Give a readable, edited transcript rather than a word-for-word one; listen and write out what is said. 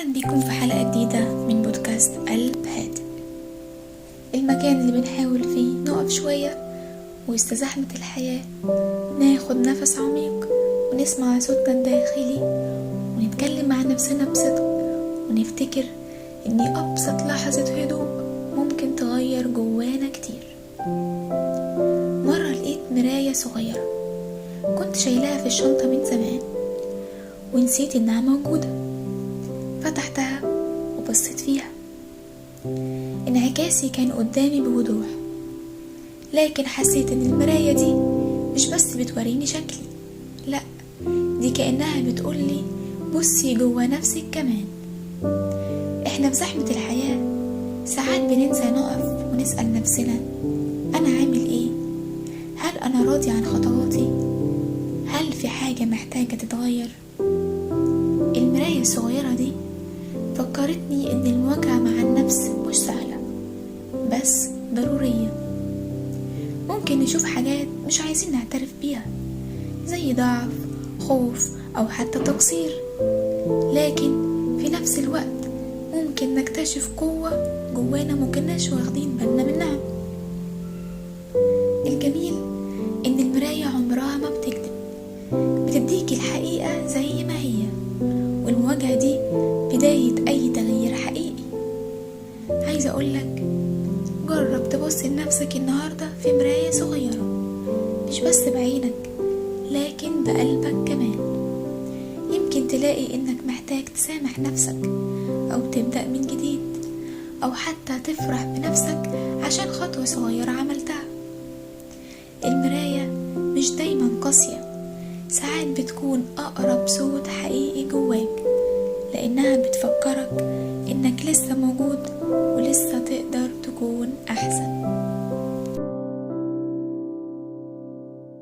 أهلا بكم في حلقة جديدة من بودكاست قلب هادئ، المكان اللي بنحاول فيه نقف شوية وسط زحمة الحياة، ناخد نفس عميق ونسمع صوتنا الداخلي ونتكلم مع نفسنا بصدق ونفتكر إن أبسط لحظة هدوء ممكن تغير جوانا كتير. مرة لقيت مراية صغيرة كنت شايلاها في الشنطة من زمان ونسيت إنها موجودة. فتحتها وبصيت فيها، انعكاسي كان قدامي بوضوح، لكن حسيت ان المراية دي مش بس بتوريني شكلي، لا دي كأنها بتقولي بصي جوا نفسك كمان. احنا في زحمة الحياة ساعات بننسى نقف ونسأل نفسنا انا عامل ايه؟ هل انا راضي عن خطواتي؟ هل في حاجة محتاجة تتغير؟ المراية الصغيرة دي فكرتني ان المواجهة مع النفس مش سهلة بس ضرورية. ممكن نشوف حاجات مش عايزين نعترف بيها زي ضعف، خوف او حتى تقصير، لكن في نفس الوقت ممكن نكتشف قوة جوانا مكناش واخدين بالنا منها. الجميل ان المراية عمرها ما بتكذب، بتديكي الحقيقة زي ما هي، والمواجهة دي بداية أي تغيير حقيقي. عايزة أقولك جرب تبص لنفسك النهاردة في مراية صغيرة، مش بس بعينك لكن بقلبك كمان. يمكن تلاقي إنك محتاج تسامح نفسك أو تبدأ من جديد، أو حتى تفرح بنفسك عشان خطوة صغيرة عملتها. المراية مش دايما قاسية، ساعات بتكون أقرب صوت حقيقي جواك، لأنها بتفكرك إنك لسه موجود ولسه تقدر